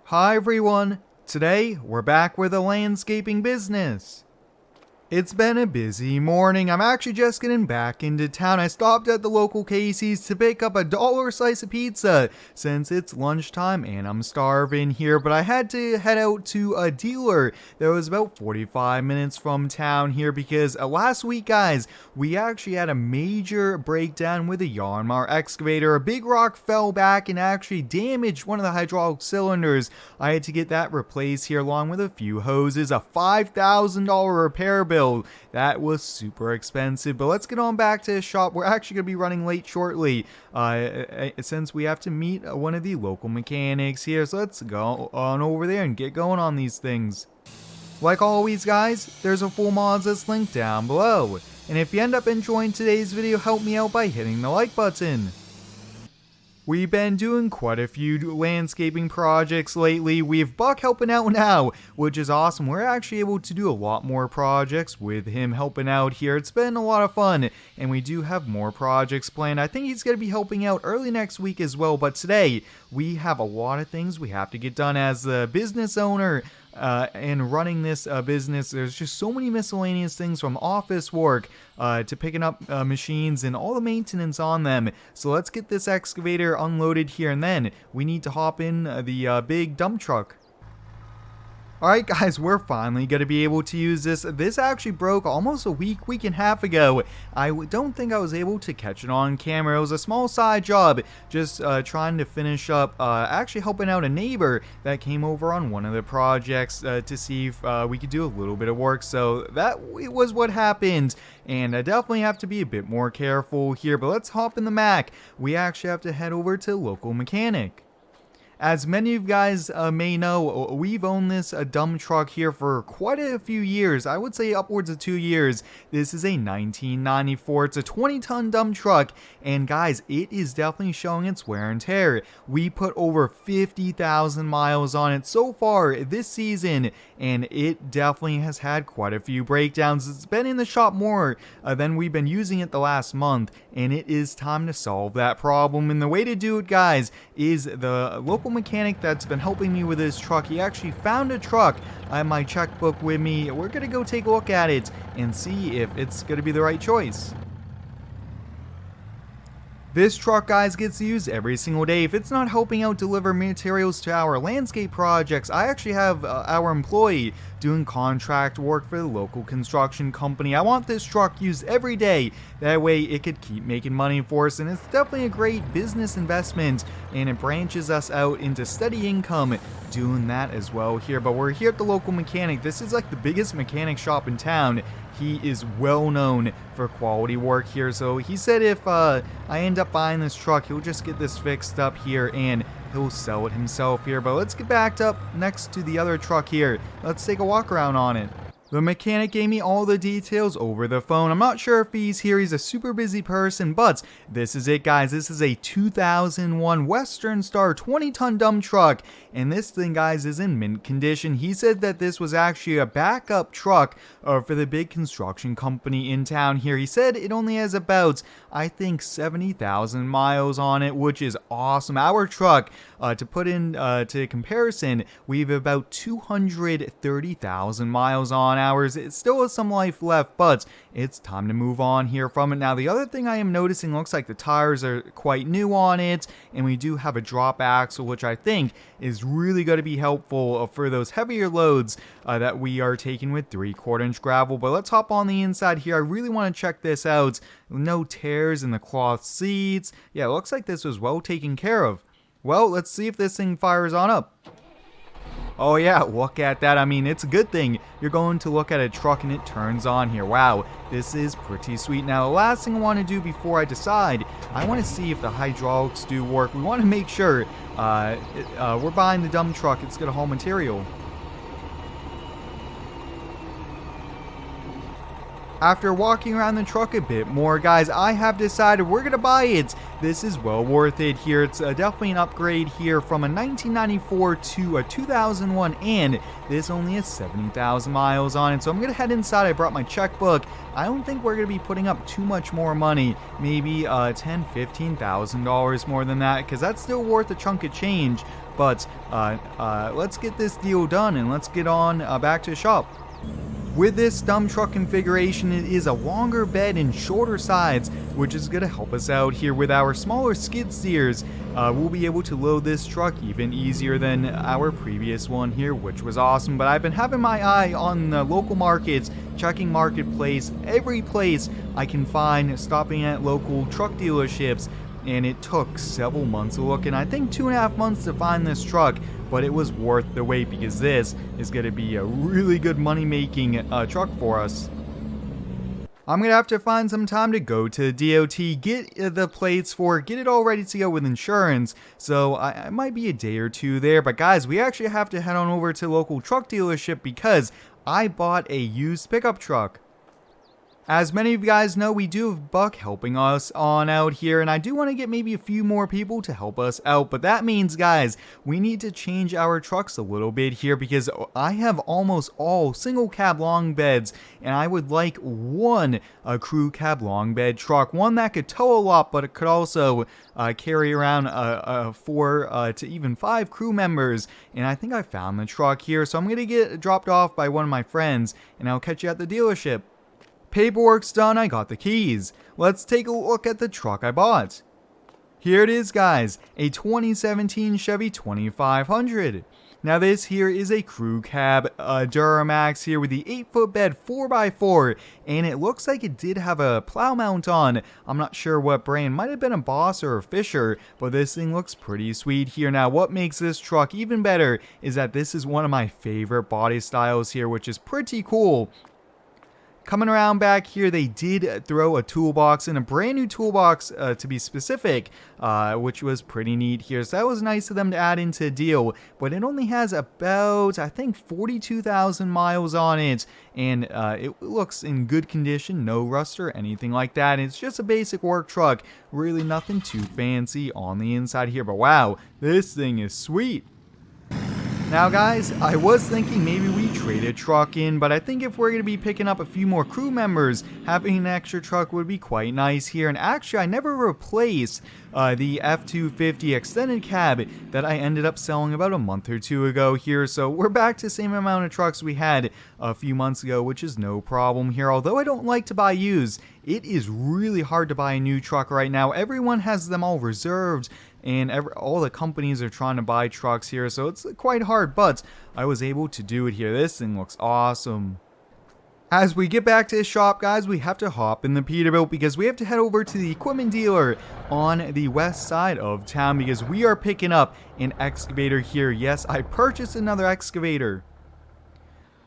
Hi everyone, today we're back with a landscaping business. It's been a busy morning. I'm actually just getting back into town. I stopped at the local Casey's to pick up a $1 slice of pizza since it's lunchtime and I'm starving here, but I had to head out to a dealer that was about 45 minutes from town here because last week, guys, we actually had a major breakdown with a Volvo Excavator. A big rock fell back and actually damaged one of the hydraulic cylinders. I had to get that replaced here along with a few hoses, a $5,000 repair bill. That was super expensive, but let's get on back to the shop. We're actually going to be running late shortly since we have to meet one of the local mechanics here. So let's go on over there and get going on these things. Like always, guys, there's a full mods list link down below. And if you end up enjoying today's video, help me out by hitting the like button. We've been doing quite a few landscaping projects lately. We have Buck helping out now, which is awesome. We're actually able to do a lot more projects with him helping out here. It's been a lot of fun, and we do have more projects planned. I think he's going to be helping out early next week as well, but today we have a lot of things we have to get done as the business owner. And running this business, there's just so many miscellaneous things from office work to picking up machines and all the maintenance on them. So let's get this excavator unloaded here, and then we need to hop in the big dump truck. Alright guys, we're finally going to be able to use this. This actually broke almost a week and a half ago. I don't think I was able to catch it on camera. It was a small side job, just trying to finish up, actually helping out a neighbor that came over on one of the projects to see if we could do a little bit of work. So that was what happened, and I definitely have to be a bit more careful here. But let's hop in the Mac. We actually have to head over to local mechanic. As many of you guys may know, we've owned this dump truck here for quite a few years. I would say upwards of 2 years. This is a 1994. It's a 20-ton dump truck, and guys, it is definitely showing its wear and tear. We put over 50,000 miles on it so far this season, and it definitely has had quite a few breakdowns. It's been in the shop more than we've been using it the last month, and it is time to solve that problem. And the way to do it, guys, is the local mechanic that's been helping me with this truck. He actually found a truck. I have my checkbook with me. We're gonna go take a look at it and see if it's gonna be the right choice. This truck, guys, gets used every single day. If it's not helping out deliver materials to our landscape projects, I actually have our employee doing contract work for the local construction company. I want this truck used every day. That way it could keep making money for us, and it's definitely a great business investment, and it branches us out into steady income doing that as well here. But we're here at the local mechanic. This is like the biggest mechanic shop in town. He is well known for quality work here, so he said if I end up buying this truck, he'll just get this fixed up here and he'll sell it himself here. But let's get backed up next to the other truck here. Let's take a walk around on it. The mechanic gave me all the details over the phone. I'm not sure if he's here. He's a super busy person, but this is it, guys. This is a 2001 Western Star 20-ton dump truck, and this thing, guys, is in mint condition. He said that this was actually a backup truck for the big construction company in town here. He said it only has about, I think, 70,000 miles on it, which is awesome. Our truck, to put in to comparison, we have about 230,000 miles on ours. It still has some life left, but it's time to move on here from it. Now, the other thing I am noticing, looks like the tires are quite new on it, and we do have a drop axle, which I think is really going to be helpful for those heavier loads that we are taking with 3/4-inch gravel. But let's hop on the inside here. I really want to check this out. No tears in the cloth seats. Yeah, it looks like this was well taken care of. Well, let's see if this thing fires on up. Oh yeah, look at that. I mean, it's a good thing you're going to look at a truck and it turns on here. Wow, this is pretty sweet. Now, the last thing I want to do before I decide, I want to see if the hydraulics do work. We want to make sure we're buying the dump truck. It's got a whole material. After walking around the truck a bit more, guys, I have decided we're going to buy it. This is well worth it here. It's definitely an upgrade here from a 1994 to a 2001, and this only has 70,000 miles on it. So I'm going to head inside. I brought my checkbook. I don't think we're going to be putting up too much more money, maybe $10,000, $15,000 more than that, because that's still worth a chunk of change. but let's get this deal done and let's get on back to the shop. With this dump truck configuration, it is a longer bed and shorter sides, which is going to help us out here with our smaller skid steers. We'll be able to load this truck even easier than our previous one here, which was awesome. But I've been having my eye on the local markets, checking marketplace, every place I can find, stopping at local truck dealerships. And it took several months to look, and I think 2.5 months to find this truck, but it was worth the wait because this is going to be a really good money-making truck for us. I'm going to have to find some time to go to DOT, get the plates for it, get it all ready to go with insurance, so I might be a day or two there. But guys, we actually have to head on over to local truck dealership because I bought a used pickup truck. As many of you guys know, we do have Buck helping us on out here, and I do want to get maybe a few more people to help us out, but that means, guys, we need to change our trucks a little bit here because I have almost all single cab long beds, and I would like one crew cab long bed truck, one that could tow a lot, but it could also carry around 4 to even 5 crew members, and I think I found the truck here, so I'm going to get dropped off by one of my friends, and I'll catch you at the dealership. Paperwork's done, I got the keys. Let's take a look at the truck I bought. Here it is, guys, a 2017 Chevy 2500. Now this here is a crew cab Duramax here with the 8-foot bed 4x4, and it looks like it did have a plow mount on. I'm not sure what brand, might have been a Boss or a Fisher, but this thing looks pretty sweet here. Now what makes this truck even better is that this is one of my favorite body styles here, which is pretty cool. Coming around back here, they did throw a toolbox in, a brand new toolbox to be specific, which was pretty neat here. So that was nice of them to add into the deal, but it only has about, I think, 42,000 miles on it, and it looks in good condition, no rust or anything like that. It's just a basic work truck, really nothing too fancy on the inside here, but wow, this thing is sweet. Now guys, I was thinking maybe we trade a truck in, but I think if we're going to be picking up a few more crew members, having an extra truck would be quite nice here. And actually, I never replaced the F250 extended cab that I ended up selling about a month or two ago here. So we're back to the same amount of trucks we had a few months ago, which is no problem here. Although I don't like to buy used, it is really hard to buy a new truck right now. Everyone has them all reserved, and all the companies are trying to buy trucks here, so it's quite hard, but I was able to do it here. This thing looks awesome. As we get back to the shop, guys, we have to hop in the Peterbilt because we have to head over to the equipment dealer on the west side of town because we are picking up an excavator here. Yes, I purchased another excavator.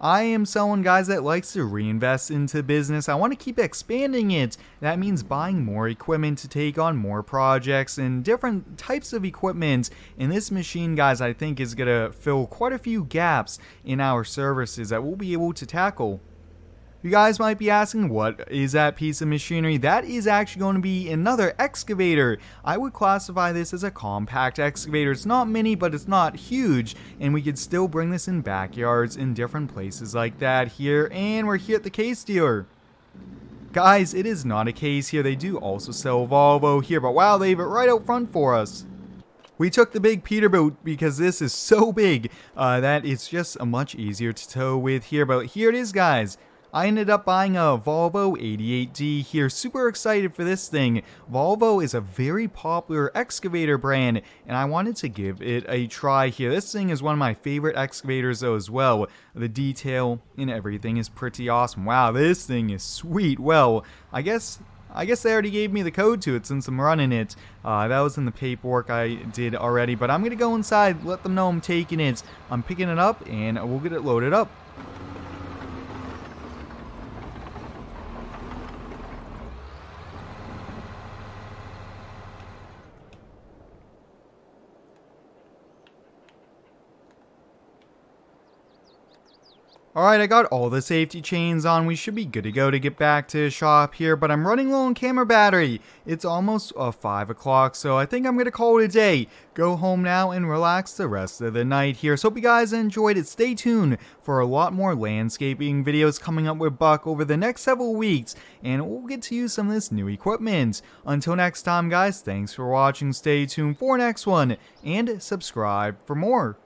I am someone, guys, that likes to reinvest into business. I want to keep expanding it. That means buying more equipment to take on more projects and different types of equipment. And this machine, guys, I think is going to fill quite a few gaps in our services that we'll be able to tackle. You guys might be asking, what is that piece of machinery? That is actually going to be another excavator. I would classify this as a compact excavator. It's not mini, but it's not huge, and we could still bring this in backyards in different places like that here. And we're here at the case dealer. Guys, it is not a case here. They do also sell Volvo here, but wow, they have it right out front for us. We took the big Peterbilt because this is so big that it's just much easier to tow with here. But here it is, guys. I ended up buying a Volvo 88D here. Super excited for this thing. Volvo is a very popular excavator brand, and I wanted to give it a try here. This thing is one of my favorite excavators though as well. The detail and everything is pretty awesome. Wow, this thing is sweet. Well, I guess they already gave me the code to it since I'm running it. That was in the paperwork I did already, but I'm going to go inside, let them know I'm taking it. I'm picking it up, and we'll get it loaded up. Alright, I got all the safety chains on. We should be good to go to get back to the shop here, but I'm running low on camera battery. It's almost 5 o'clock, so I think I'm going to call it a day. Go home now and relax the rest of the night here. So hope you guys enjoyed it. Stay tuned for a lot more landscaping videos coming up with Buck over the next several weeks, and we'll get to use some of this new equipment. Until next time, guys, thanks for watching. Stay tuned for next one, and subscribe for more.